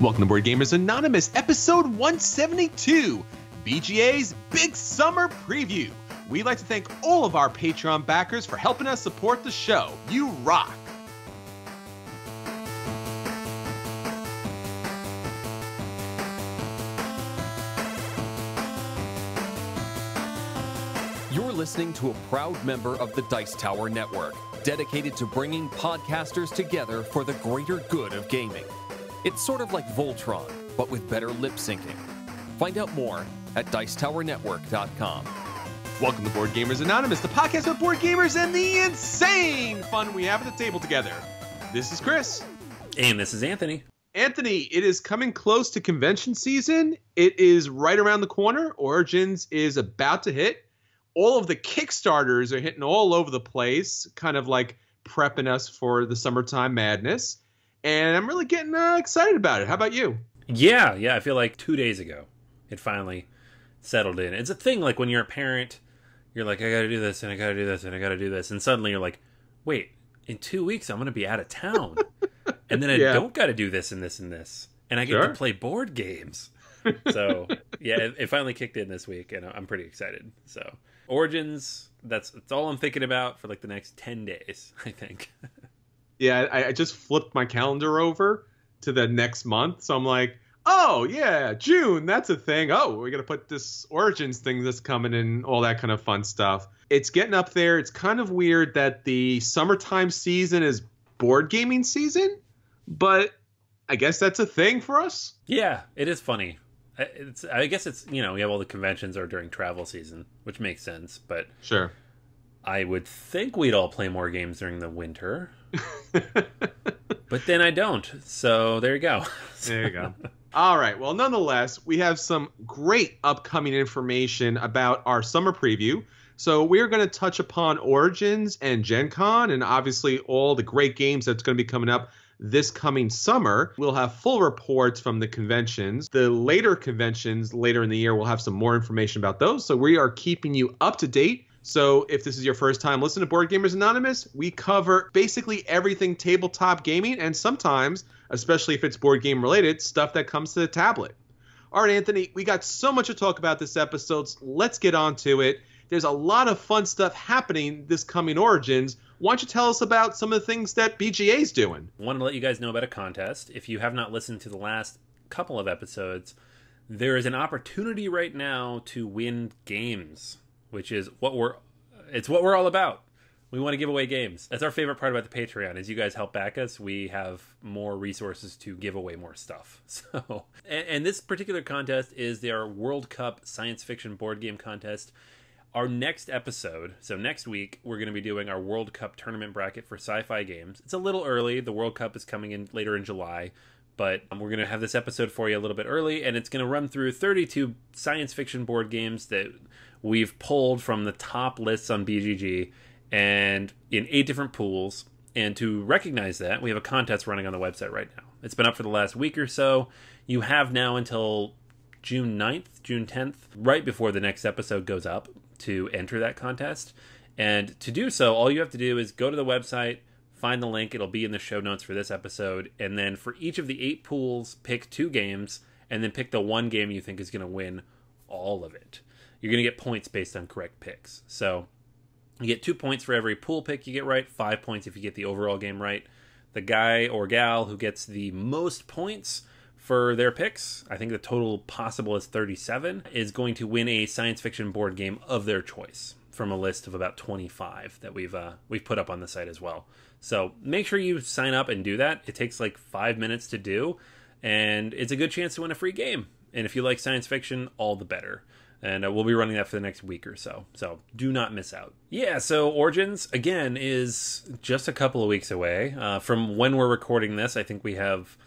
Welcome to Board Gamers Anonymous, episode 172, BGA's Big Summer Preview. We'd like to thank all of our Patreon backers for helping us support the show. You rock! You're listening to a proud member of the Dice Tower Network, dedicated to bringing podcasters together for the greater good of gaming. It's sort of like Voltron, but with better lip syncing. Find out more at dicetowernetwork.com. Welcome to Board Gamers Anonymous, the podcast of board gamers and the insane fun we have at the table together. This is Chris. And this is Anthony. Anthony, it is coming close to convention season. It is right around the corner. Origins is about to hit. All of the Kickstarters are hitting all over the place, kind of like prepping us for the summertime madness. And I'm really getting excited about it. How about you? Yeah, I feel like 2 days ago, it finally settled in. It's a thing, like when you're a parent, you're like, I gotta do this, and I gotta do this, and I gotta do this. And suddenly you're like, wait, in 2 weeks I'm gonna be out of town. And then I don't gotta do this and this and this. And I get to play board games. So, yeah, it finally kicked in this week, and I'm pretty excited. So, Origins, that's all I'm thinking about for like the next 10 days, I think. Yeah, I just flipped my calendar over to the next month. So I'm like, oh, yeah, June, that's a thing. Oh, we're going to put this Origins thing that's coming and all that kind of fun stuff. It's getting up there. It's kind of weird that the summertime season is board gaming season, but I guess that's a thing for us. Yeah, it is funny. I guess it's, we have all the conventions are during travel season, which makes sense. But sure, I would think we'd all play more games during the winter. But then I don't. So there you go. There you go. All right. Well, nonetheless, we have some great upcoming information about our summer preview. So we're going to touch upon Origins and Gen Con and obviously all the great games that's going to be coming up this coming summer. We'll have full reports from the conventions. The later conventions later in the year, we'll have some more information about those. So we are keeping you up to date. So if this is your first time listening to Board Gamers Anonymous, we cover basically everything tabletop gaming and sometimes, especially if it's board game related, stuff that comes to the tablet. All right, Anthony, we got so much to talk about this episode. So let's get on to it. There's a lot of fun stuff happening this coming Origins. Why don't you tell us about some of the things that BGA is doing? I want to let you guys know about a contest. If you have not listened to the last couple of episodes, there is an opportunity right now to win games, which is what we're all about. We want to give away games. That's our favorite part about the Patreon, is you guys help back us. We have more resources to give away more stuff. So, and this particular contest is their World Cup science fiction board game contest. Our next episode, so next week, we're going to be doing our World Cup tournament bracket for sci-fi games. It's a little early. The World Cup is coming in later in July, but we're going to have this episode for you a little bit early, and it's going to run through 32 science fiction board games that we've pulled from the top lists on BGG and in 8 different pools. And to recognize that, we have a contest running on the website right now. It's been up for the last week or so. You have now until June 9th, June 10th, right before the next episode goes up, to enter that contest. And to do so, all you have to do is go to the website, find the link. It'll be in the show notes for this episode. And then for each of the 8 pools, pick 2 games, and then pick the one game you think is going to win all of it. You're going to get points based on correct picks. So you get 2 points for every pool pick you get right, 5 points if you get the overall game right. The guy or gal who gets the most points for their picks, I think the total possible is 37, is going to win a science fiction board game of their choice from a list of about 25 that we've put up on the site as well. So make sure you sign up and do that. It takes like 5 minutes to do, and it's a good chance to win a free game. And if you like science fiction, all the better. And we'll be running that for the next week or so. So do not miss out. Yeah, so Origins, again, is just a couple of weeks away. From when we're recording this, I think we have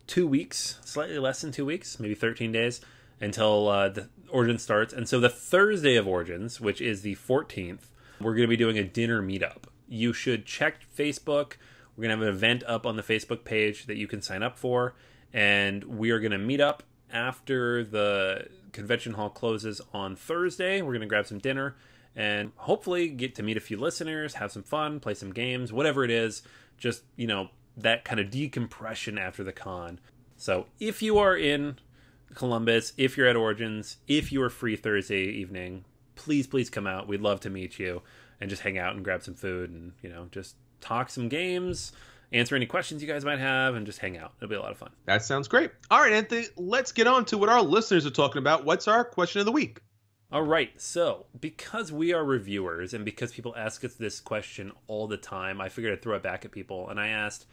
2 weeks, slightly less than 2 weeks, maybe 13 days, until the Origins starts. And so the Thursday of Origins, which is the 14th, we're going to be doing a dinner meetup. You should check Facebook. We're going to have an event up on the Facebook page that you can sign up for. And we are going to meet up after the convention hall closes on Thursday. We're going to grab some dinner and hopefully get to meet a few listeners, have some fun, play some games, whatever it is. Just, that kind of decompression after the con. So if you are in Columbus, if you're at Origins, if you are free Thursday evening, please come out. We'd love to meet you and just hang out and grab some food and, just talk some games, answer any questions you guys might have, and just hang out. It'll be a lot of fun. That sounds great. All right, Anthony, let's get on to what our listeners are talking about. What's our question of the week? All right, so because we are reviewers and because people ask us this question all the time, I figured I'd throw it back at people, and I asked,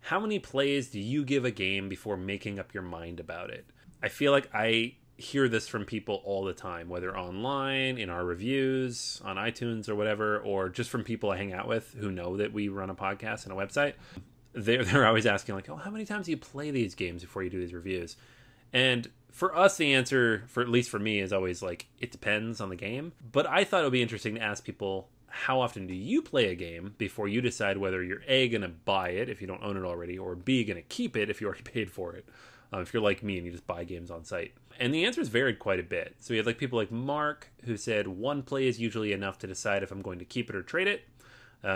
how many plays do you give a game before making up your mind about it? I feel like I hear this from people all the time, whether online, in our reviews, on iTunes or whatever, or just from people I hang out with who know that we run a podcast and a website. They're always asking, like, oh, how many times do you play these games before you do these reviews? And for us, the answer, for at least for me, is always like, it depends on the game. But I thought it would be interesting to ask people, how often do you play a game before you decide whether you're A, going to buy it if you don't own it already, or B, going to keep it if you already paid for it, if you're like me and you just buy games on site. And the answers varied quite a bit. So we had like people like Mark, who said 1 play is usually enough to decide if I'm going to keep it or trade it.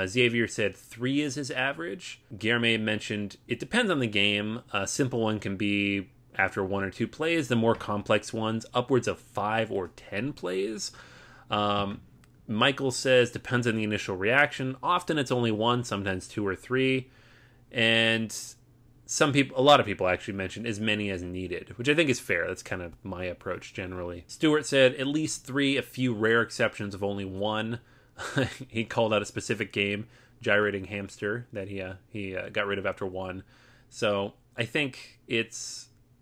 Xavier said 3 is his average. Guillerme mentioned it depends on the game. A simple one can be after 1 or 2 plays. The more complex ones, upwards of 5 or 10 plays. Michael says depends on the initial reaction. Often it's only 1, sometimes 2 or 3. And a lot of people actually mentioned as many as needed, which I think is fair. That's kind of my approach generally. Stuart said at least 3, a few rare exceptions of only 1. He called out a specific game, Gyrating Hamster, that he got rid of after 1. So I think it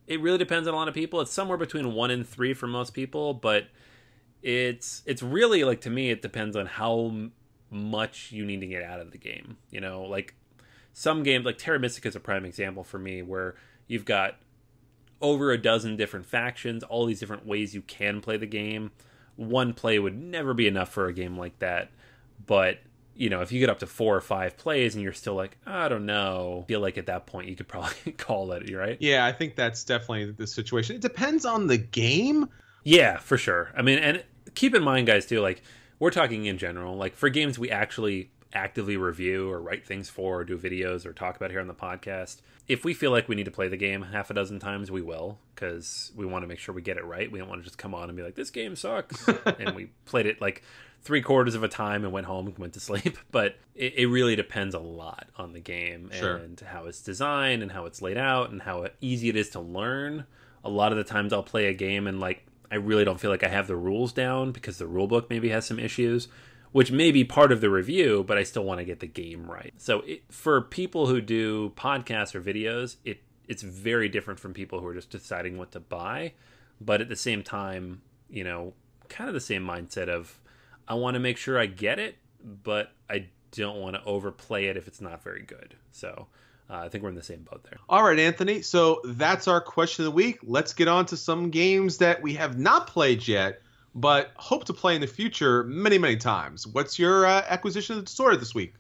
really depends on a lot of people. It's somewhere between 1 and 3 for most people, but it's really, like, to me, it depends on how much you need to get out of the game. Like some games, like Terra Mystica is a prime example for me, where you've got over a dozen different factions, all these different ways you can play the game. 1 play would never be enough for a game like that. But, if you get up to 4 or 5 plays and you're still like, I don't know, I feel like at that point you could probably call it, right? Yeah, I think that's definitely the situation. It depends on the game. Yeah, for sure. I mean, and keep in mind, guys, too, like, we're talking in general. Like, for games we actually actively review or write things for or do videos or talk about here on the podcast, if we feel like we need to play the game half a dozen times, we will, because we want to make sure we get it right. We don't want to just come on and be like, this game sucks. And we played it like 3/4 of a time and went home and went to sleep. But it really depends a lot on the game. Sure. And how it's designed and how it's laid out and how easy it is to learn. A lot of the times I'll play a game and, like, I really don't feel like I have the rules down because the rule book maybe has some issues, which may be part of the review, but I still want to get the game right. So for people who do podcasts or videos, it's very different from people who are just deciding what to buy. But at the same time, kind of the same mindset of, I want to make sure I get it, but I don't want to overplay it if it's not very good. So I think we're in the same boat there. All right, Anthony. So that's our question of the week. Let's get on to some games that we have not played yet, but hope to play in the future many, many times. What's your acquisition of the store this week?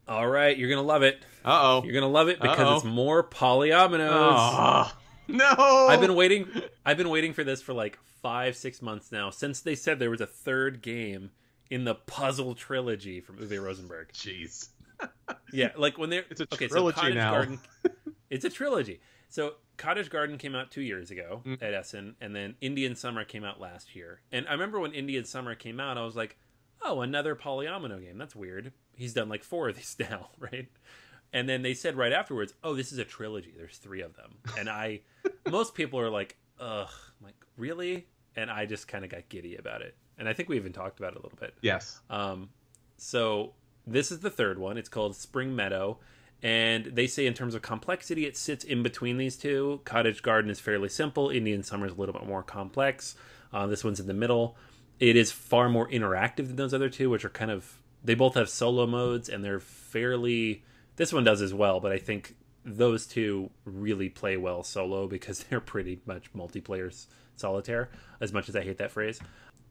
All right, you're going to love it. Uh-oh. You're going to love it because it's more polyominoes. Oh, no. I've been waiting for this for like 5-6 months now, since they said there was a 3rd game in the puzzle trilogy from Uwe Rosenberg. Jeez. Yeah, like when they're... It's a trilogy so now. Garden, it's a trilogy. So Cottage Garden came out 2 years ago at Essen, and then Indian Summer came out last year. And I remember when Indian Summer came out, I was like, oh, another polyomino game. That's weird. He's done like 4 of these now, right? And then they said right afterwards, oh, this is a trilogy. There's 3 of them. And most people are like, ugh. I'm like, really? And I just kind of got giddy about it. And I think we even talked about it a little bit. Yes. So this is the 3rd one. It's called Spring Meadow. And they say in terms of complexity, it sits in between these two. Cottage Garden is fairly simple. Indian Summer is a little bit more complex. This one's in the middle. It is far more interactive than those other two, which are kind of... They both have solo modes, and they're fairly... This one does as well, but I think those two really play well solo because they're pretty much multiplayer solitaire, as much as I hate that phrase.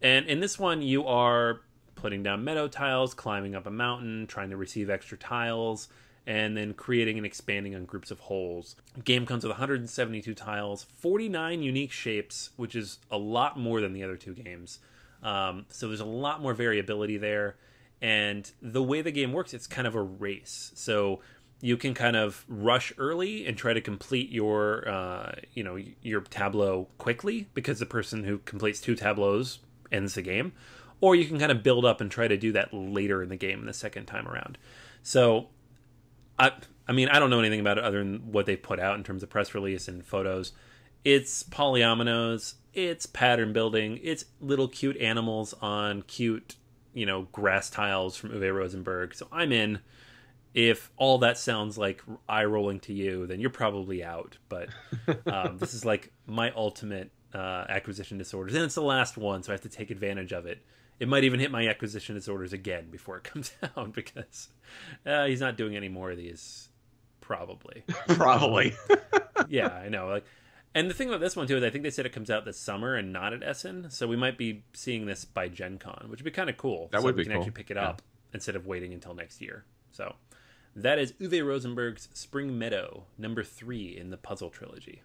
And in this one, you are putting down meadow tiles, climbing up a mountain, trying to receive extra tiles, and then creating and expanding on groups of holes. The game comes with 172 tiles, 49 unique shapes, which is a lot more than the other 2 games. So there's a lot more variability there. And the way the game works, it's kind of a race. So you can kind of rush early and try to complete your your tableau quickly, because the person who completes 2 tableaus ends the game, or you can kind of build up and try to do that later in the game the second time around. So I mean, I don't know anything about it other than what they put out in terms of press release and photos. It's polyominoes, it's pattern building, it's little cute animals on cute, grass tiles from Uwe Rosenberg. So I'm in. If all that sounds like eye rolling to you, then you're probably out. But this is like my ultimate acquisition disorders, and it's the last one, so I have to take advantage of it. It might even hit my acquisition disorders again before it comes out, because he's not doing any more of these, probably. Probably. Yeah, I know. And the thing about this one too is I think they said it comes out this summer and not at Essen, so we might be seeing this by Gen Con, which would be kind of cool. That would be cool. We can actually pick it up instead of waiting until next year. So that is Uwe Rosenberg's Spring Meadow, number 3 in the puzzle trilogy.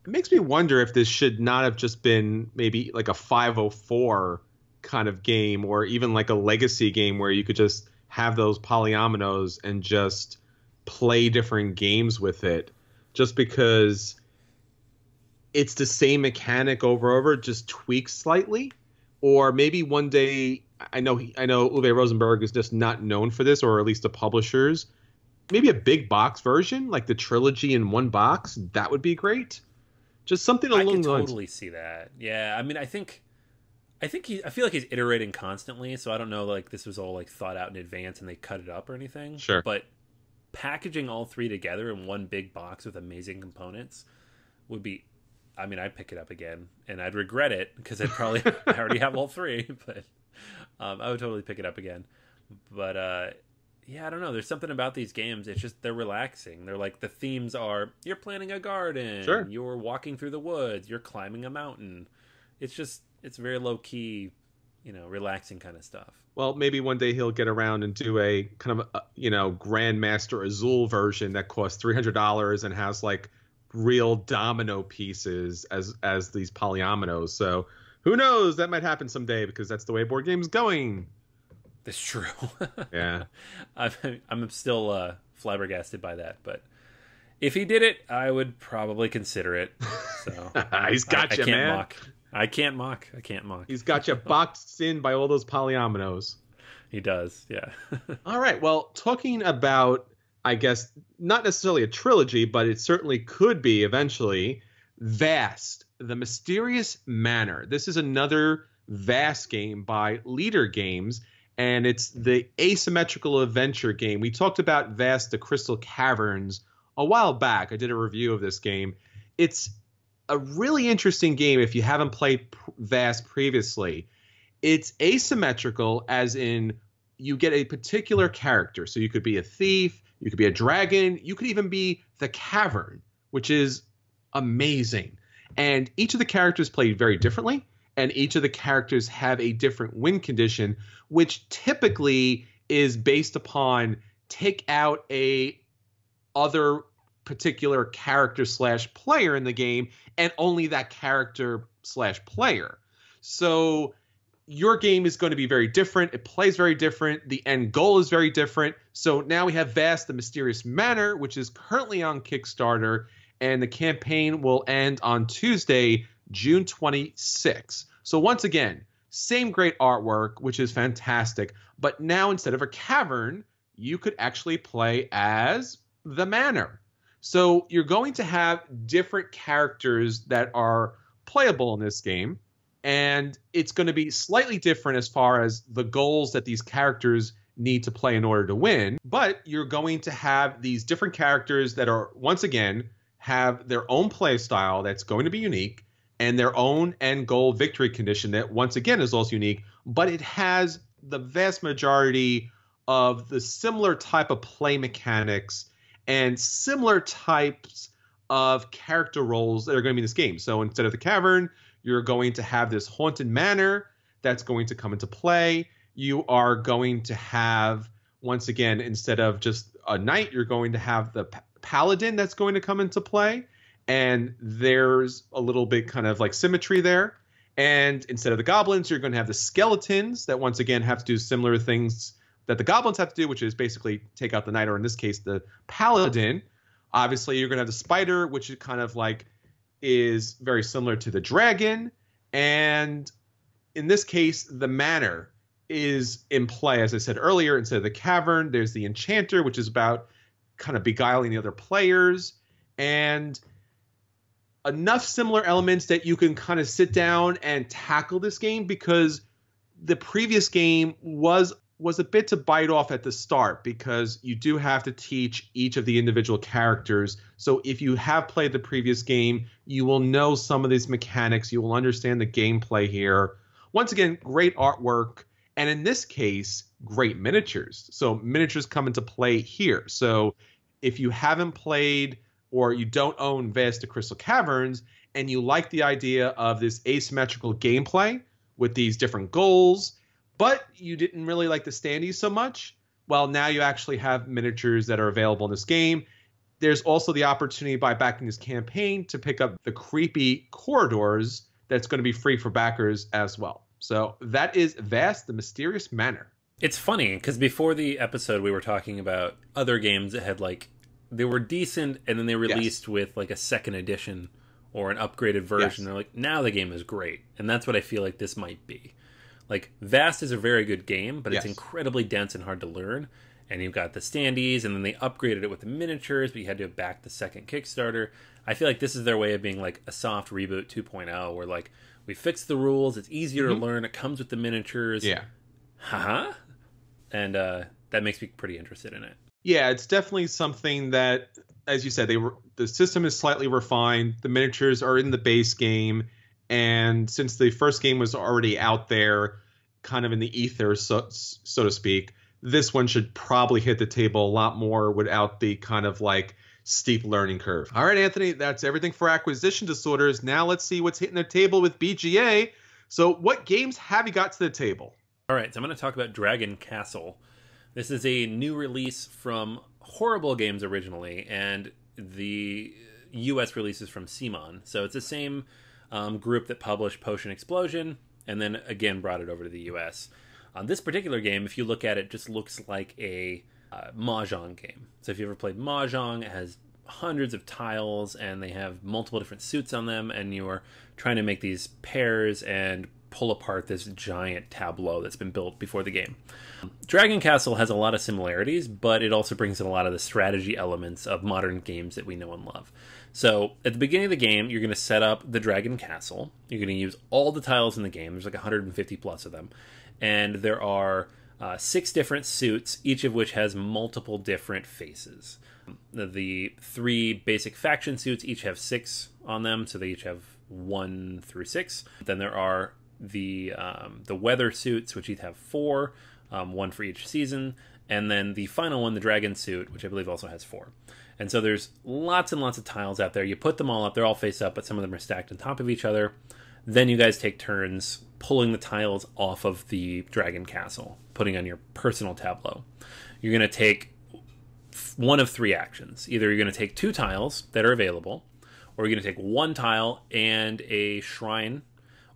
It makes me wonder if this should not have just been maybe like a 504 kind of game, or even like a legacy game where you could just have those polyominoes and just play different games with it, just because it's the same mechanic over, just tweaked slightly. Or maybe one day, I know Uwe Rosenberg is just not known for this, or at least the publishers. Maybe a big box version, like the trilogy in one box. That would be great. Just something along those lines. I can totally see that. Yeah, I mean, I feel like he's iterating constantly. So I don't know, like this was all like thought out in advance and they cut it up or anything. Sure. But packaging all 3 together in one big box with amazing components would be. I mean, I'd pick it up again, and I'd regret it because I already have all 3. But I would totally pick it up again. But yeah, I don't know. There's something about these games. It's just they're relaxing. They're like, the themes are you're planting a garden, sure, you're walking through the woods, you're climbing a mountain. It's very low key, relaxing kind of stuff. Well, maybe one day he'll get around and do a kind of Grandmaster Azul version that costs $300 and has like real domino pieces as these polyominoes. So who knows? That might happen someday, because that's the way board games going. That's true. Yeah. I'm still flabbergasted by that, but if he did it, I would probably consider it. So he's got you, man. I can't mock. He's got you boxed in by all those polyominoes. He does, yeah. All right. Well, talking about, I guess, not necessarily a trilogy, but it certainly could be eventually, Vast, the Mysterious Manor. This is another Vast game by Leader Games, and it's the asymmetrical adventure game. We talked about Vast, the Crystal Caverns a while back. I did a review of this game. It's a really interesting game if you haven't played Vast previously. It's asymmetrical, as in you get a particular character. So you could be a thief, you could be a dragon, you could even be the cavern, which is amazing. And each of the characters play very differently, and each of the characters have a different win condition, which typically is based upon take out a other particular character / player in the game, and only that character / player. So your game is going to be very different. It plays very different. The end goal is very different. So now we have Vast, the Mysterious Manor, which is currently on Kickstarter, and the campaign will end on Tuesday, June 26. So once again, same great artwork, which is fantastic. But now instead of a cavern, you could actually play as the manor. So you're going to have different characters that are playable in this game. And it's going to be slightly different as far as the goals that these characters need to play in order to win. But you're going to have these different characters that are, once again, have their own play style that's going to be unique, and their own end goal victory condition that, once again, is also unique. But it has the vast majority of the similar type of play mechanics and similar types of character roles that are going to be in this game. So instead of the cavern, you're going to have this haunted manor that's going to come into play. You are going to have, once again, instead of just a knight, you're going to have the paladin that's going to come into play. And there's a little bit kind of like symmetry there. And instead of the goblins, you're going to have the skeletons that, once again, have to do similar things that the goblins have to do, which is basically take out the knight, or in this case, the paladin. Obviously, you're going to have the spider, which is kind of like is very similar to the dragon. And in this case, the manor is in play, as I said earlier. Instead of the cavern, there's the enchanter, which is about kind of beguiling the other players. And enough similar elements that you can kind of sit down and tackle this game, because the previous game was a bit to bite off at the start, because you do have to teach each of the individual characters. So if you have played the previous game, you will know some of these mechanics. You will understand the gameplay here. Once again, great artwork. And in this case, great miniatures. So miniatures come into play here. So if you haven't played or you don't own Vast of Crystal Caverns and you like the idea of this asymmetrical gameplay with these different goals, but you didn't really like the standees so much, well, now you actually have miniatures that are available in this game. There's also the opportunity by backing this campaign to pick up the creepy corridors that's going to be free for backers as well. So that is Vast, the Mysterious Manor. It's funny, because before the episode we were talking about other games that had, like, they were decent, and then they released with, like, a second edition or an upgraded version. They're like, now the game is great. And that's what I feel like this might be. Like, Vast is a very good game, but it's incredibly dense and hard to learn. And you've got the standees, and then they upgraded it with the miniatures, but you had to back the second Kickstarter. I feel like this is their way of being like a soft reboot 2.0, where, like, we fixed the rules, it's easier to learn, it comes with the miniatures. Yeah. Haha. And that makes me pretty interested in it. Yeah, it's definitely something that, as you said, the system is slightly refined. The miniatures are in the base game, and since the first game was already out there, kind of in the ether, so to speak, this one should probably hit the table a lot more without the kind of like steep learning curve. All right, Anthony, that's everything for acquisition disorders. Now let's see what's hitting the table with BGA. So what games have you got to the table? All right, so I'm going to talk about Dragon Castle. This is a new release from Horrible Games originally, and the US release is from CMON. So it's the same group that published Potion Explosion, and then again brought it over to the US. This particular game, if you look at it, just looks like a Mahjong game. So if you ever played Mahjong, it has hundreds of tiles, and they have multiple different suits on them, and you are trying to make these pairs and pull apart this giant tableau that's been built before the game. Dragon Castle has a lot of similarities, but it also brings in a lot of the strategy elements of modern games that we know and love. So at the beginning of the game, you're going to set up the Dragon Castle. You're going to use all the tiles in the game. There's like 150 plus of them. And there are 6 different suits, each of which has multiple different faces. The 3 basic faction suits each have 6 on them, so they each have 1 through 6. Then there are the weather suits, which each have 4, 1 for each season, and then the final one, the dragon suit, which I believe also has 4. And so there's lots and lots of tiles out there. You put them all up, they're all face up, but some of them are stacked on top of each other. Then you guys take turns pulling the tiles off of the dragon castle, putting on your personal tableau. You're going to take one of 3 actions. Either you're going to take 2 tiles that are available, or you're going to take 1 tile and a shrine,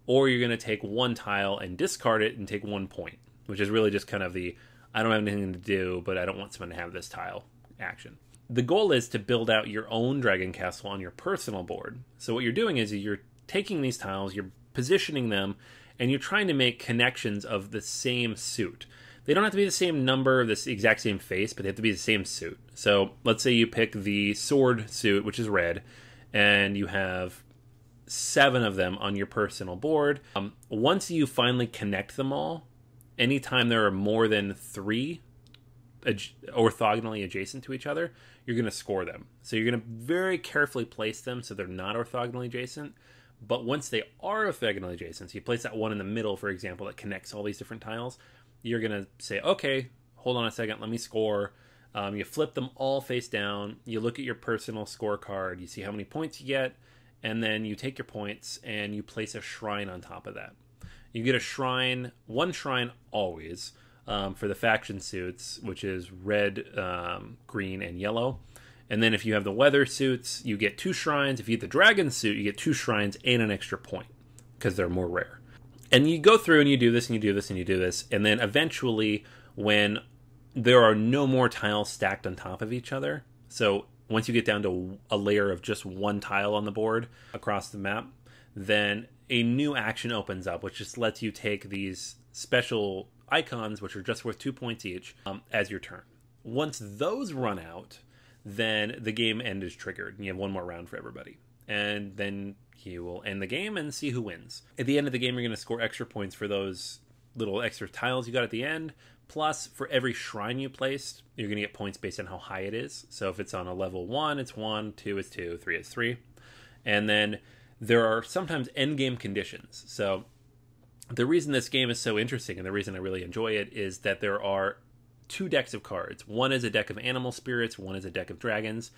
or you're going to take 1 tile and discard it and take 1 point, which is really just kind of the, I don't have anything to do, but I don't want someone to have this tile action. The goal is to build out your own dragon castle on your personal board. So what you're doing is you're taking these tiles, you're positioning them, and you're trying to make connections of the same suit. They don't have to be the same number, this exact same face, but they have to be the same suit. So let's say you pick the sword suit, which is red, and you have 7 of them on your personal board. Once you finally connect them all, anytime there are more than 3 orthogonally adjacent to each other, you're going to score them. So you're going to very carefully place them so they're not orthogonally adjacent. But once they are orthogonally adjacent, so you place that one in the middle, for example, that connects all these different tiles, you're going to say, okay, hold on a second, let me score. You flip them all face down. You look at your personal scorecard. You see how many points you get. And then you take your points and you place a shrine on top of that. You get a shrine, 1 shrine always, for the faction suits, which is red, green, and yellow. And then if you have the weather suits, you get 2 shrines. If you get the dragon suit, you get 2 shrines and an extra point, because they're more rare. And you go through and you do this and you do this and you do this. And then eventually, when there are no more tiles stacked on top of each other. So once you get down to a layer of just one tile on the board across the map, then a new action opens up, which just lets you take these special icons, which are just worth 2 points each, as your turn. Once those run out, then the game end is triggered, and you have one more round for everybody. And then you will end the game and see who wins. At the end of the game, you're going to score extra points for those little extra tiles you got at the end. Plus, for every shrine you placed, you're going to get points based on how high it is. So if it's on a level 1, it's 1, 2 is 2, 3 is 3. And then there are sometimes endgame conditions. So the reason this game is so interesting and the reason I really enjoy it is that there are 2 decks of cards. One is a deck of animal spirits, one is a deck of dragons.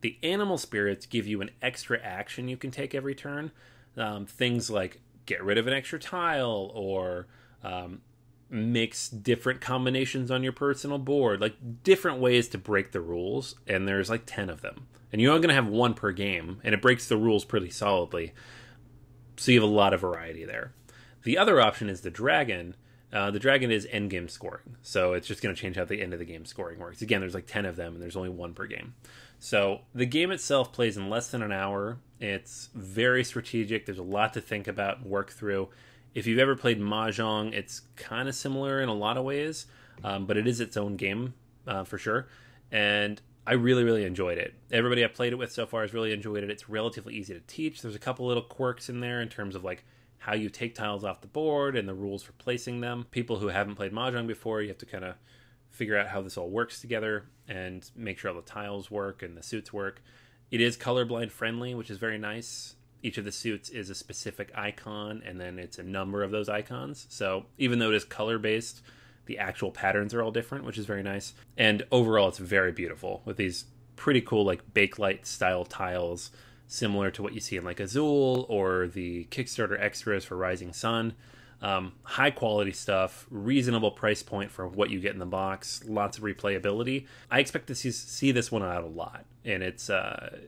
The animal spirits give you an extra action you can take every turn. Things like get rid of an extra tile or mix different combinations on your personal board, like different ways to break the rules, and there's like 10 of them. And you're only going to have one per game, and it breaks the rules pretty solidly. So you have a lot of variety there. The other option is the dragon. The dragon is endgame scoring, so it's just going to change how the end of the game scoring works. Again, there's like 10 of them, and there's only one per game. So the game itself plays in less than an hour. It's very strategic. There's a lot to think about and work through. If you've ever played Mahjong, it's kind of similar in a lot of ways, but it is its own game for sure. And I really, really enjoyed it. Everybody I've played it with so far has really enjoyed it. It's relatively easy to teach. There's a couple little quirks in there in terms of like how you take tiles off the board and the rules for placing them. People who haven't played Mahjong before, you have to kind of figure out how this all works together and make sure all the tiles work and the suits work. It is colorblind friendly, which is very nice. Each of the suits is a specific icon, and then it's a number of those icons. So even though it is color-based, the actual patterns are all different, which is very nice. And overall, it's very beautiful with these pretty cool like bakelite style tiles, similar to what you see in like Azul or the Kickstarter extras for Rising Sun. High quality stuff, reasonable price point for what you get in the box, lots of replayability. I expect to see this one out a lot, and it's a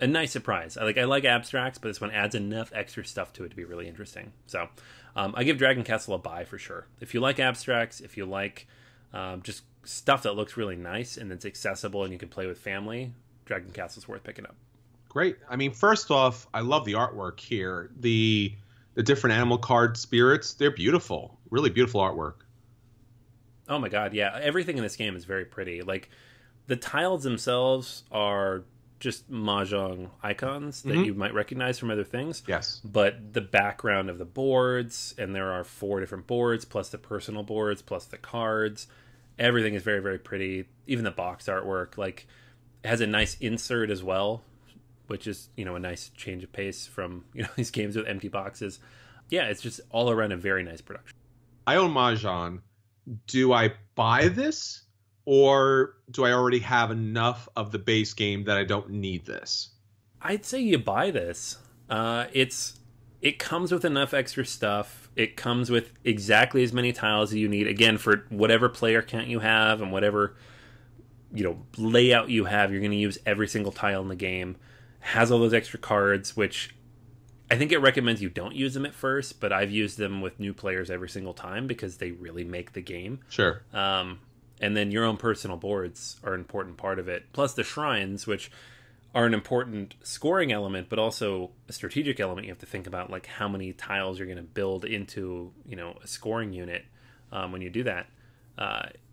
nice surprise. I like abstracts, but this one adds enough extra stuff to it to be really interesting. So I give Dragon Castle a buy for sure. If you like abstracts, if you like just stuff that looks really nice and it's accessible and you can play with family, Dragon Castle's worth picking up. Great. I mean, first off, I love the artwork here. The different animal card spirits, they're beautiful. Really beautiful artwork. Oh my god, yeah. Everything in this game is very pretty. Like, the tiles themselves are just Mahjong icons that you might recognize from other things. Yes. But the background of the boards, and there are 4 different boards, plus the personal boards, plus the cards. Everything is very, very pretty. Even the box artwork, like, it has a nice insert as well, which is, you know, a nice change of pace from, you know, these games with empty boxes. Yeah, it's just all around a very nice production. I own Mahjong. Do I buy this, or do I already have enough of the base game that I don't need this? I'd say you buy this. It comes with enough extra stuff. It comes with exactly as many tiles as you need, again, for whatever player count you have and whatever, you know, layout you have. You're going to use every single tile in the game. Has all those extra cards, which I think it recommends you don't use them at first, but I've used them with new players every single time because they really make the game. Sure. And then your own personal boards are an important part of it. Plus the shrines, which are an important scoring element, but also a strategic element. You have to think about like how many tiles you're going to build into, you know, a scoring unit when you do that.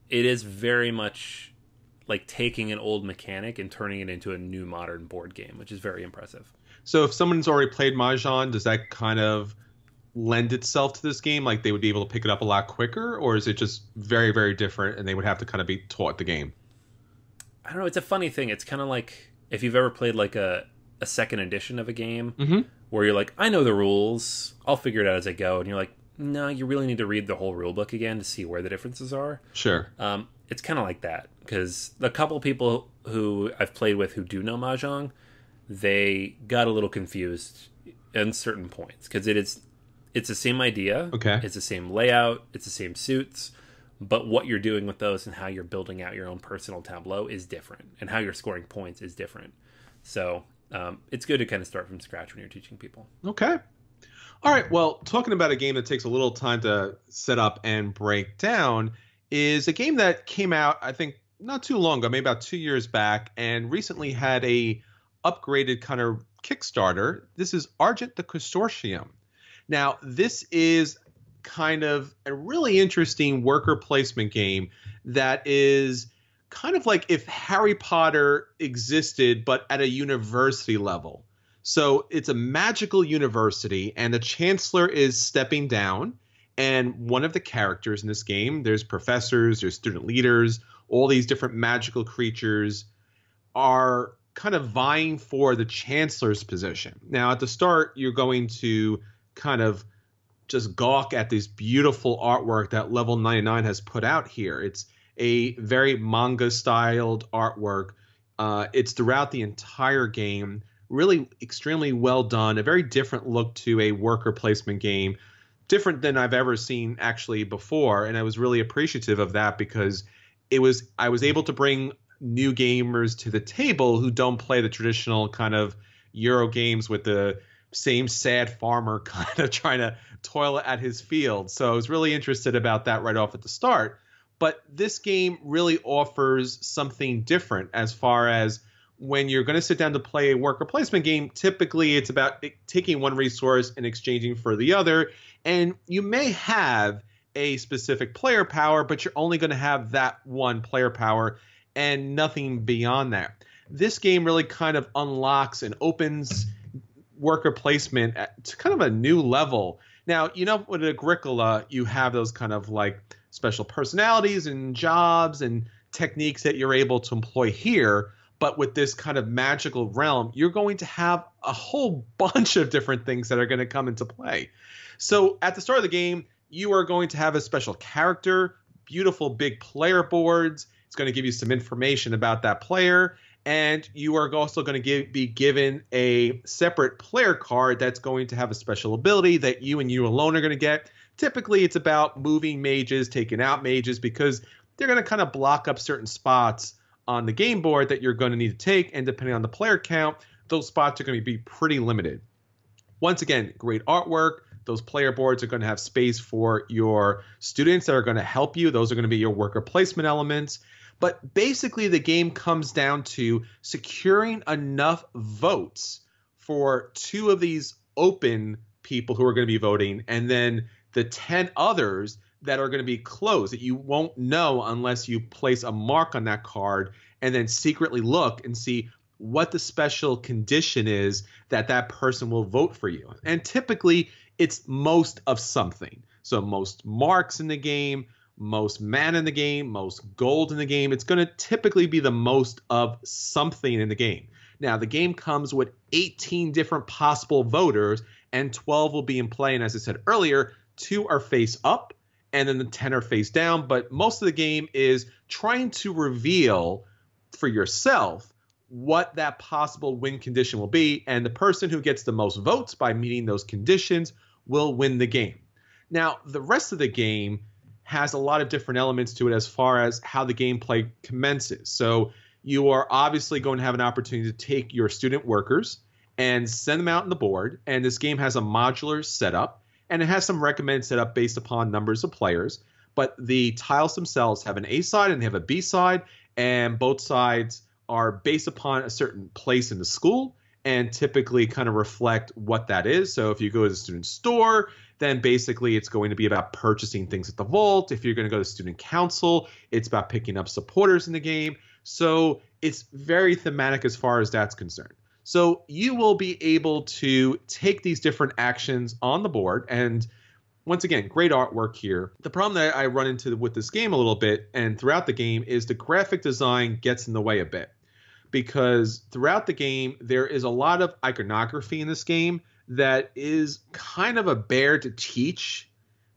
It is very much like taking an old mechanic and turning it into a new modern board game, which is very impressive. So if someone's already played Mahjong, does that kind of lend itself to this game? Like they would be able to pick it up a lot quicker, or is it just very, very different and they would have to kind of be taught the game? I don't know. It's a funny thing. It's kind of like if you've ever played like a second edition of a game where you're like, I know the rules, I'll figure it out as I go. And you're like, no, you really need to read the whole rule book again to see where the differences are. Sure. It's kind of like that, because the couple people who I've played with who do know Mahjong, they got a little confused in certain points, because it's the same idea. Okay. It's the same layout. It's the same suits. But what you're doing with those and how you're building out your own personal tableau is different. And how you're scoring points is different. So it's good to kind of start from scratch when you're teaching people. Okay. All right. Well, talking about a game that takes a little time to set up and break down, is a game that came out, I think, not too long ago, maybe about 2 years back, and recently had a upgraded kind of Kickstarter. This is Argent the Consortium. Now, this is kind of a really interesting worker placement game that is kind of like if Harry Potter existed, but at a university level. So it's a magical university, and the chancellor is stepping down. And one of the characters in this game, there's professors, there's student leaders, all these different magical creatures are kind of vying for the chancellor's position. Now, at the start, you're going to kind of just gawk at this beautiful artwork that Level 99 has put out here. It's a very manga-styled artwork. It's throughout the entire game. Really extremely well done. A very different look to a worker placement game. Different than I've ever seen actually before. And I was really appreciative of that because I was able to bring new gamers to the table who don't play the traditional kind of Euro games with the same sad farmer kind of trying to toil at his field. So I was really interested about that right off at the start. But this game really offers something different as far as when you're going to sit down to play a worker placement game. Typically, it's about taking one resource and exchanging for the other. And you may have a specific player power, but you're only going to have that one player power and nothing beyond that. This game really kind of unlocks and opens worker placement to kind of a new level. Now, you know, with Agricola, you have those kind of like special personalities and jobs and techniques that you're able to employ here. But with this kind of magical realm, you're going to have a whole bunch of different things that are going to come into play. So at the start of the game, you are going to have a special character, beautiful big player boards. It's going to give you some information about that player. And you are also going to be given a separate player card that's going to have a special ability that you and you alone are going to get. Typically, it's about moving mages, taking out mages, because they're going to kind of block up certain spots on the game board that you're going to need to take. And depending on the player count, those spots are going to be pretty limited. Once again, great artwork. Those player boards are going to have space for your students that are going to help you. Those are going to be your worker placement elements. But basically, the game comes down to securing enough votes for 2 of these open people who are going to be voting, and then the 10 others that are going to be closed that you won't know unless you place a mark on that card and then secretly look and see what the special condition is that that person will vote for you. And typically, it's most of something. So most marks in the game, most mana in the game, most gold in the game. It's going to typically be the most of something in the game. Now, the game comes with 18 different possible voters, and 12 will be in play. And as I said earlier, 2 are face up, and then the 10 are face down. But most of the game is trying to reveal for yourself what that possible win condition will be. And the person who gets the most votes by meeting those conditions will win the game. Now, the rest of the game has a lot of different elements to it as far as how the gameplay commences. So you are obviously going to have an opportunity to take your student workers and send them out on the board. And this game has a modular setup, and it has some recommended setup based upon numbers of players. But the tiles themselves have an A side and they have a B side, and both sides are based upon a certain place in the school and typically kind of reflect what that is. So if you go to the student store, then basically it's going to be about purchasing things at the vault. If you're going to go to student council, it's about picking up supporters in the game. So it's very thematic as far as that's concerned. So you will be able to take these different actions on the board. And once again, great artwork here. The problem that I run into with this game a little bit and throughout the game is the graphic design gets in the way a bit. Because throughout the game, there is a lot of iconography in this game that is kind of a bear to teach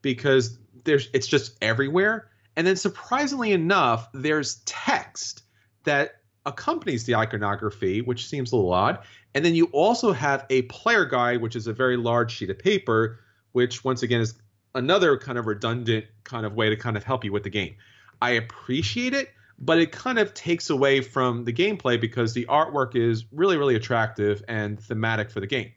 because it's just everywhere. And then surprisingly enough, there's text that accompanies the iconography, which seems a little odd. And then you also have a player guide, which is a very large sheet of paper, which once again is another kind of redundant kind of way to kind of help you with the game. I appreciate it, but it kind of takes away from the gameplay because the artwork is really, really attractive and thematic for the game.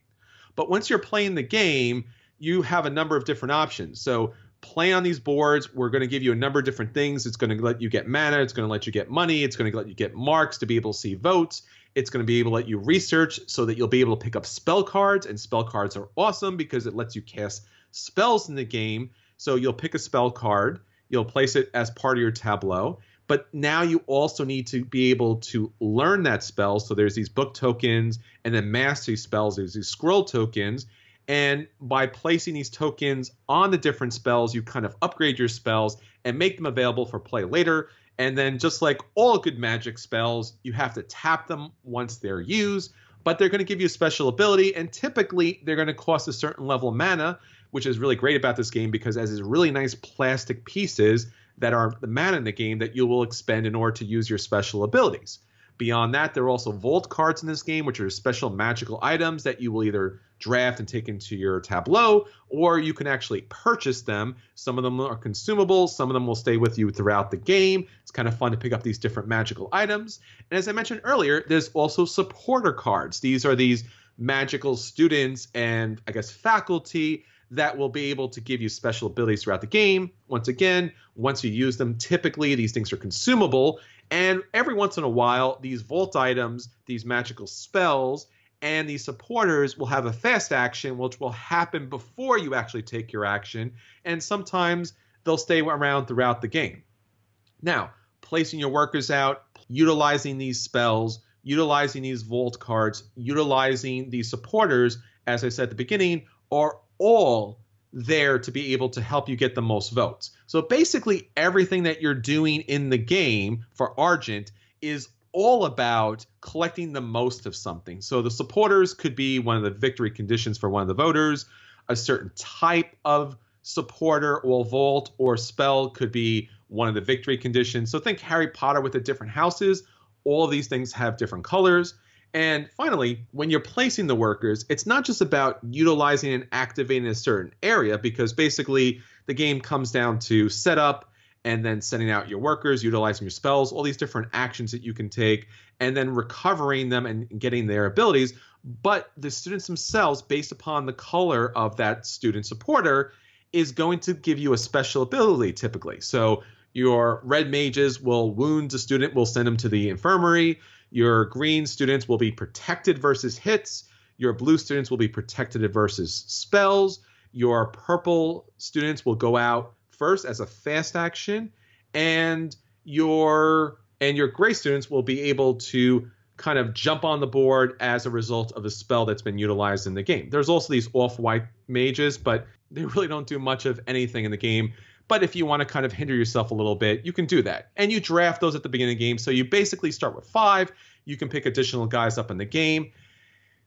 But once you're playing the game, you have a number of different options. So play on these boards. We're going to give you a number of different things. It's going to let you get mana. It's going to let you get money. It's going to let you get marks to be able to see votes. It's going to be able to let you research so that you'll be able to pick up spell cards. And spell cards are awesome because it lets you cast spells in the game. So you'll pick a spell card. You'll place it as part of your tableau. But now you also need to be able to learn that spell. So there's these book tokens, and then mastery spells. There's these scroll tokens. And by placing these tokens on the different spells, you kind of upgrade your spells and make them available for play later. And then just like all good magic spells, you have to tap them once they're used. But they're going to give you a special ability. And typically, they're going to cost a certain level of mana, which is really great about this game because it has these really nice plastic pieces that are the mana in the game that you will expend in order to use your special abilities. Beyond that, there are also vault cards in this game, which are special magical items that you will either draft and take into your tableau, or you can actually purchase them. Some of them are consumable. Some of them will stay with you throughout the game. It's kind of fun to pick up these different magical items. And as I mentioned earlier, there's also supporter cards. These are these magical students and, I guess, faculty that will be able to give you special abilities throughout the game. Once again, once you use them, typically these things are consumable. And every once in a while, these vault items, these magical spells, and these supporters will have a fast action, which will happen before you actually take your action. And sometimes they'll stay around throughout the game. Now, placing your workers out, utilizing these spells, utilizing these vault cards, utilizing these supporters, as I said at the beginning, are all there to be able to help you get the most votes. So basically everything that you're doing in the game for Argent is all about collecting the most of something. So the supporters could be one of the victory conditions for one of the voters. A certain type of supporter or vault or spell could be one of the victory conditions. So think Harry Potter with the different houses. All of these things have different colors. And finally, when you're placing the workers, it's not just about utilizing and activating a certain area, because basically the game comes down to setup and then sending out your workers, utilizing your spells, all these different actions that you can take, and then recovering them and getting their abilities. But the students themselves, based upon the color of that student supporter, is going to give you a special ability typically. So your red mages will wound a student, will send them to the infirmary. Your green students will be protected versus hits. Your blue students will be protected versus spells. Your purple students will go out first as a fast action, and your gray students will be able to kind of jump on the board as a result of a spell that's been utilized in the game. There's also these off-white mages, but they really don't do much of anything in the game. But if you want to kind of hinder yourself a little bit, you can do that. And you draft those at the beginning of the game. So you basically start with 5. You can pick additional guys up in the game.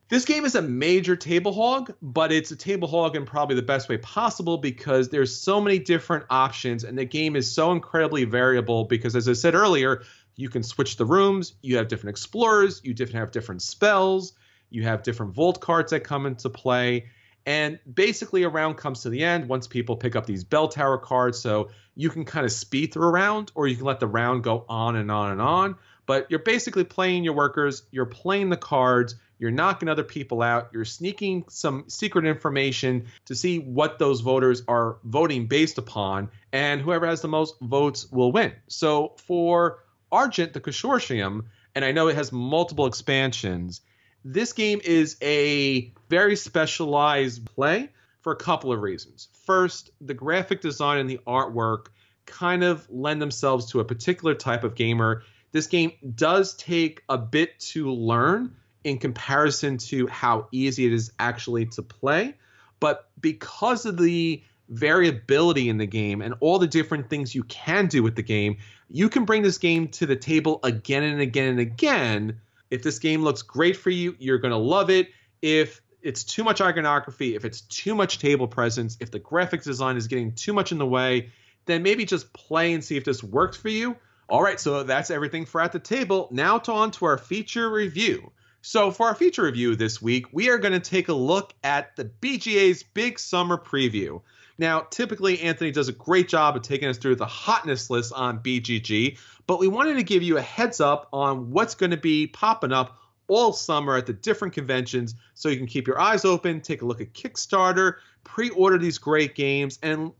This game is a major table hog, but it's a table hog in probably the best way possible because there's so many different options and the game is so incredibly variable because, as I said earlier, you can switch the rooms, you have different explorers, you have different spells, you have different vault cards that come into play. And basically a round comes to the end once people pick up these bell tower cards. So you can kind of speed through a round or you can let the round go on and on and on. But you're basically playing your workers, you're playing the cards, you're knocking other people out, you're sneaking some secret information to see what those voters are voting based upon, and whoever has the most votes will win. So for Argent, the consortium, and I know it has multiple expansions, this game is a very specialized play for a couple of reasons. First, the graphic design and the artwork kind of lend themselves to a particular type of gamer. This game does take a bit to learn in comparison to how easy it is actually to play. But because of the variability in the game and all the different things you can do with the game, you can bring this game to the table again and again and again. If this game looks great for you, you're going to love it. If it's too much iconography, if it's too much table presence, if the graphic design is getting too much in the way, then maybe just play and see if this works for you. All right, so that's everything for At the Table. Now on to our feature review. So for our feature review this week, we are going to take a look at the BGA's Big Summer Preview. Now, typically, Anthony does a great job of taking us through the hotness list on BGG, but we wanted to give you a heads up on what's going to be popping up all summer at the different conventions so you can keep your eyes open, take a look at Kickstarter, pre-order these great games and,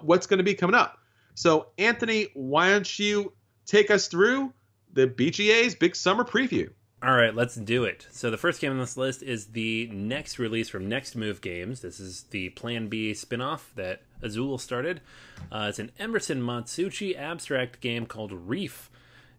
what's going to be coming up. So, Anthony, why don't you take us through the BGA's Big Summer Preview? All right, let's do it. So the first game on this list is the next release from Next Move Games. This is the Plan B spinoff that Azul started. It's an Emerson Matsuuchi abstract game called Reef,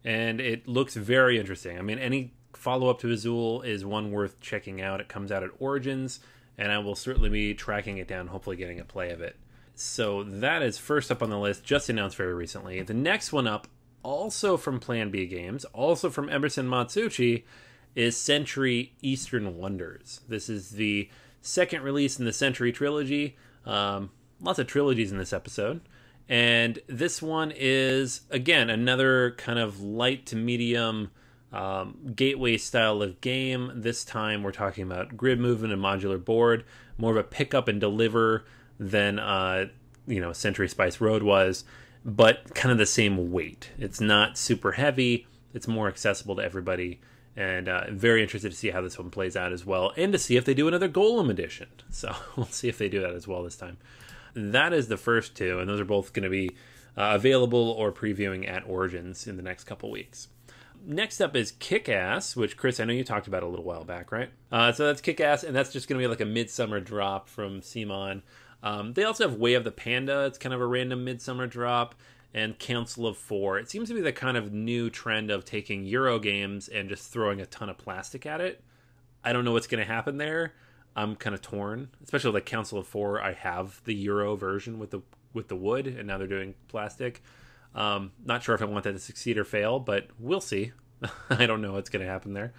and it looks very interesting. I mean, any follow-up to Azul is one worth checking out. It comes out at Origins, and I will certainly be tracking it down, hopefully getting a play of it. So that is first up on the list, just announced very recently. The next one up, also from Plan B Games, also from Emerson Matsuuchi, is Century Eastern Wonders. This is the second release in the Century trilogy. Lots of trilogies in this episode. And this one is, again, another kind of light to medium gateway style of game. This time we're talking about grid movement and modular board, more of a pick up and deliver than Century Spice Road was, but kind of the same weight. It's not super heavy. It's more accessible to everybody, and I'm very interested to see how this one plays out as well, and to see if they do another Golem edition. So we'll see if they do that as well this time. That is the first two, and those are both going to be available or previewing at Origins in the next couple weeks. Next up is Kickass, which, Chris, I know you talked about a little while back, right? So that's Kickass, and that's just going to be like a midsummer drop from CMON. They also have Way of the Panda. It's kind of a random midsummer drop, and Council of Four. It seems to be the kind of new trend of taking Euro games and just throwing a ton of plastic at it. I don't know what's going to happen there. I'm kind of torn, especially like Council of Four. I have the Euro version with the wood, and now they're doing plastic. Not sure if I want that to succeed or fail, but we'll see. I don't know what's going to happen there.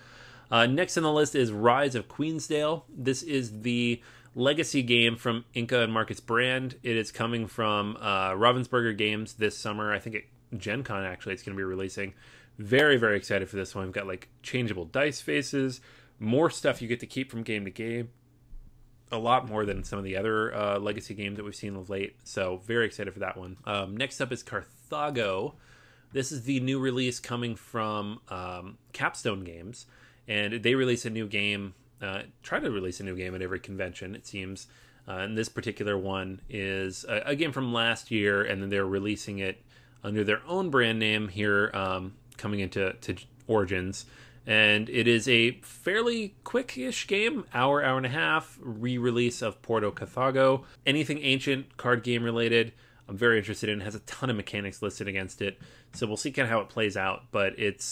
Next on the list is Rise of Queensdale. This is the legacy game from Inca and Marcus Brand. It is coming from Ravensburger Games this summer. I think at Gen Con, actually, it's going to be releasing. Very, very excited for this one. We've got like changeable dice faces, more stuff you get to keep from game to game. A lot more than some of the other legacy games that we've seen of late. So very excited for that one. Next up is Carthago. This is the new release coming from Capstone Games. And they release a new game, try to release a new game at every convention, it seems. And this particular one is a game from last year, and then they're releasing it under their own brand name here, coming into Origins. And it is a fairly quick-ish game, hour and a half, re-release of Porto Carthago. Anything ancient, card game related, I'm very interested in. It has a ton of mechanics listed against it, so we'll see kind of how it plays out. But it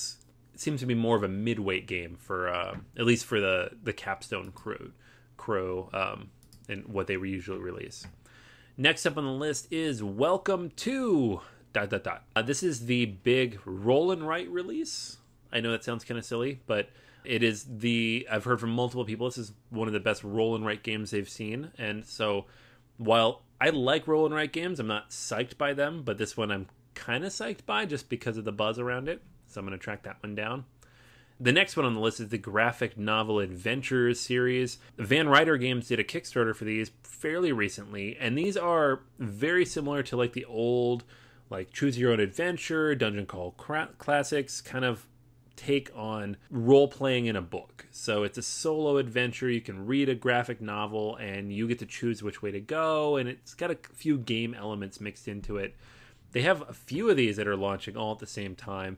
seems to be more of a mid-weight game for at least for the Capstone crew and what they usually release. Next up on the list is Welcome to ... This is the big Roll and Write release. I know that sounds kind of silly, but it is I've heard from multiple people, this is one of the best roll and write games they've seen. And so while I like roll and write games, I'm not psyched by them, but this one I'm kind of psyched by just because of the buzz around it. So I'm going to track that one down. The next one on the list is the graphic novel Adventures series. Van Ryder Games did a Kickstarter for these fairly recently, and these are very similar to like the old like Choose Your Own Adventure, Dungeon Crawl Classics kind of take on role-playing in a book. So it's a solo adventure. You can read a graphic novel and you get to choose which way to go, and it's got a few game elements mixed into it. They have a few of these that are launching all at the same time.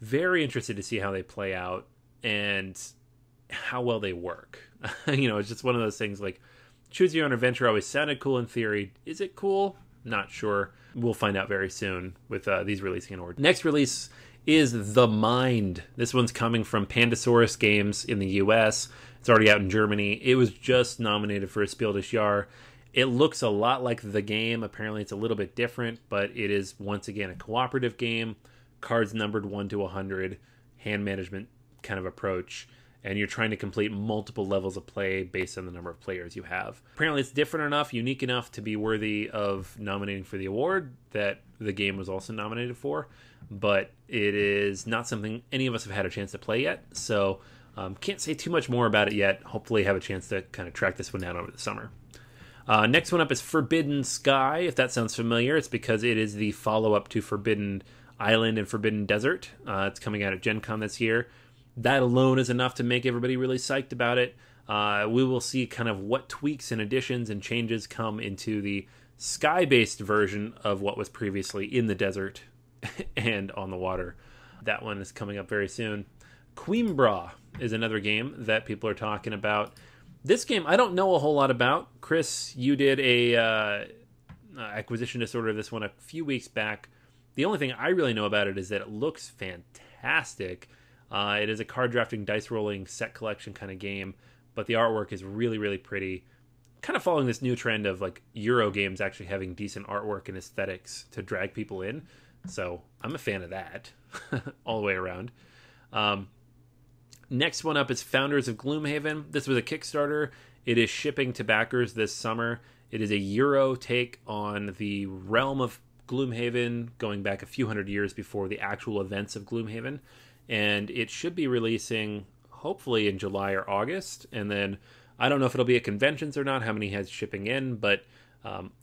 Very interested to see how they play out and how well they work. It's just one of those things like Choose Your Own Adventure always sounded cool in theory. Is it cool? Not sure. We'll find out very soon with these releasing in order. Next release is The Mind. This one's coming from Pandasaurus Games in the US. It's already out in Germany. It was just nominated for a Spiel des Jahres. It looks a lot like the game. Apparently it's a little bit different, but it is once again a cooperative game. Cards numbered 1 to 100, hand management kind of approach, and you're trying to complete multiple levels of play based on the number of players you have. Apparently it's different enough, unique enough to be worthy of nominating for the award that the game was also nominated for, but it is not something any of us have had a chance to play yet, so can't say too much more about it yet. Hopefully have a chance to kind of track this one down over the summer. Next one up is Forbidden Sky. If that sounds familiar, it's because it is the follow-up to Forbidden Island and Forbidden Desert. It's coming out at Gen Con this year. That alone is enough to make everybody really psyched about it. We will see kind of what tweaks and additions and changes come into the sky-based version of what was previously in the desert and on the water. That one is coming up very soon. Coimbra is another game that people are talking about. This game I don't know a whole lot about. Chris, you did a acquisition disorder this one a few weeks back. The only thing I really know about it is that it looks fantastic. It is a card drafting, dice rolling, set collection kind of game, but the artwork is really, really pretty. Kind of following this new trend of like Euro games actually having decent artwork and aesthetics to drag people in. So I'm a fan of that all the way around. Next one up is Founders of Gloomhaven. This was a Kickstarter. It is shipping to backers this summer. It is a Euro take on the realm of Gloomhaven, going back a few hundred years before the actual events of Gloomhaven. And it should be releasing hopefully in July or August. And then I don't know if it'll be at conventions or not, how many has shipping in, but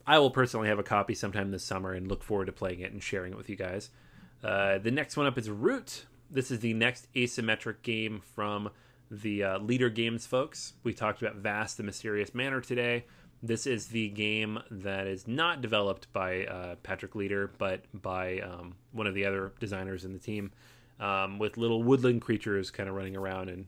I will personally have a copy sometime this summer and look forward to playing it and sharing it with you guys. The next one up is Root. This is the next asymmetric game from the Leader Games folks. We talked about Vast the Mysterious Manor today. This is the game that is not developed by Patrick Leader, but by one of the other designers in the team, with little woodland creatures kind of running around and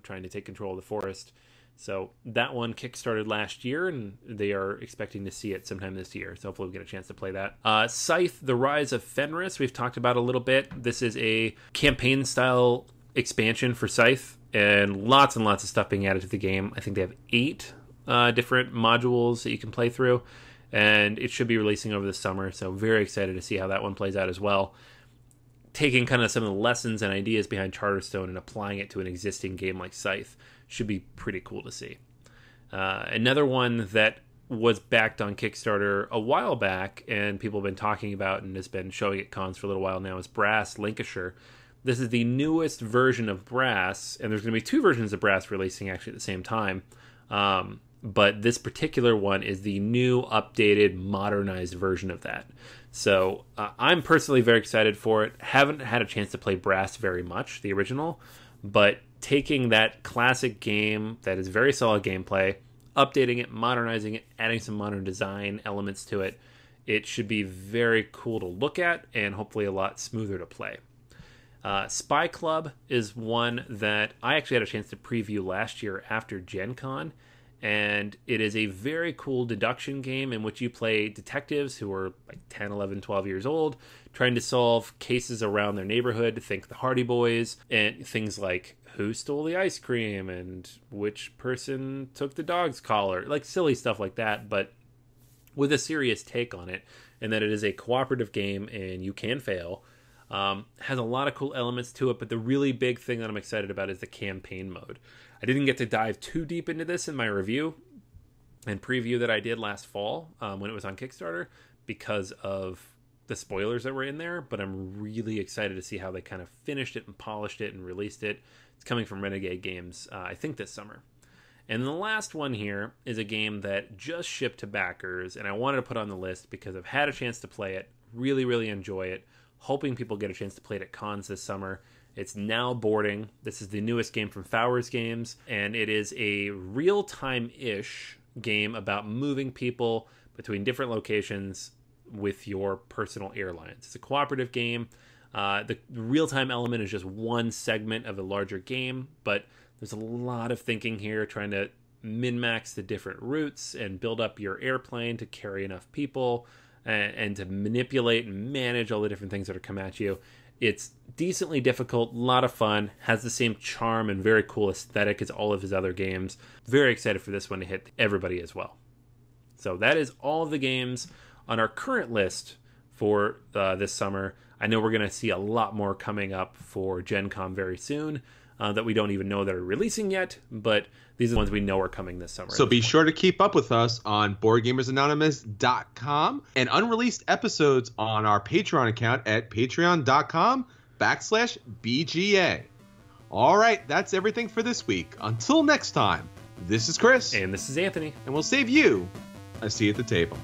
trying to take control of the forest. So that one kickstarted last year, and they are expecting to see it sometime this year. So hopefully we'll get a chance to play that. Scythe, The Rise of Fenris, we've talked about a little bit. This is a campaign-style expansion for Scythe, and lots of stuff being added to the game. I think they have 8 different modules that you can play through, and it should be releasing over the summer. So very excited to see how that one plays out as well. Taking kind of some of the lessons and ideas behind Charterstone and applying it to an existing game like Scythe should be pretty cool to see. Another one that was backed on Kickstarter a while back and people have been talking about and has been showing at cons for a little while now is Brass Lancashire. This is the newest version of Brass, and there's going to be 2 versions of Brass releasing actually at the same time. But this particular one is the new, updated, modernized version of that. So I'm personally very excited for it. Haven't had a chance to play Brass very much, the original, but taking that classic game that is very solid gameplay, updating it, modernizing it, adding some modern design elements to it, it should be very cool to look at and hopefully a lot smoother to play. Spy Club is one that I actually had a chance to preview last year after Gen Con, and it is a very cool deduction game in which you play detectives who are like 10, 11, 12 years old, trying to solve cases around their neighborhood, think the Hardy Boys, and things like who stole the ice cream and which person took the dog's collar, like silly stuff like that, but with a serious take on it, and that it is a cooperative game and you can fail. Has a lot of cool elements to it, but the really big thing that I'm excited about is the campaign mode. I didn't get to dive too deep into this in my review and preview that I did last fall when it was on Kickstarter because of the spoilers that were in there, but I'm really excited to see how they kind of finished it and polished it and released it. It's coming from Renegade Games, I think this summer. And the last one here is a game that just shipped to backers, and I wanted to put on the list because I've had a chance to play it, really, really enjoy it, hoping people get a chance to play it at cons this summer. It's now boarding. This is the newest game from Fowers Games, and it is a real-time-ish game about moving people between different locations with your personal airlines. It's a cooperative game. The real-time element is just one segment of a larger game, but there's a lot of thinking here, trying to min-max the different routes and build up your airplane to carry enough people and to manipulate and manage all the different things that are come at you. It's decently difficult, a lot of fun, has the same charm and very cool aesthetic as all of his other games. Very excited for this one to hit everybody as well. So that is all of the games on our current list for this summer. I know we're going to see a lot more coming up for Gen Con very soon that we don't even know that are releasing yet, but these are the ones we know are coming this summer. So be sure to keep up with us on BoardGamersAnonymous.com and unreleased episodes on our Patreon account at patreon.com/BGA. All right, that's everything for this week. Until next time, this is Chris. And this is Anthony. And we'll save you a seat at the table.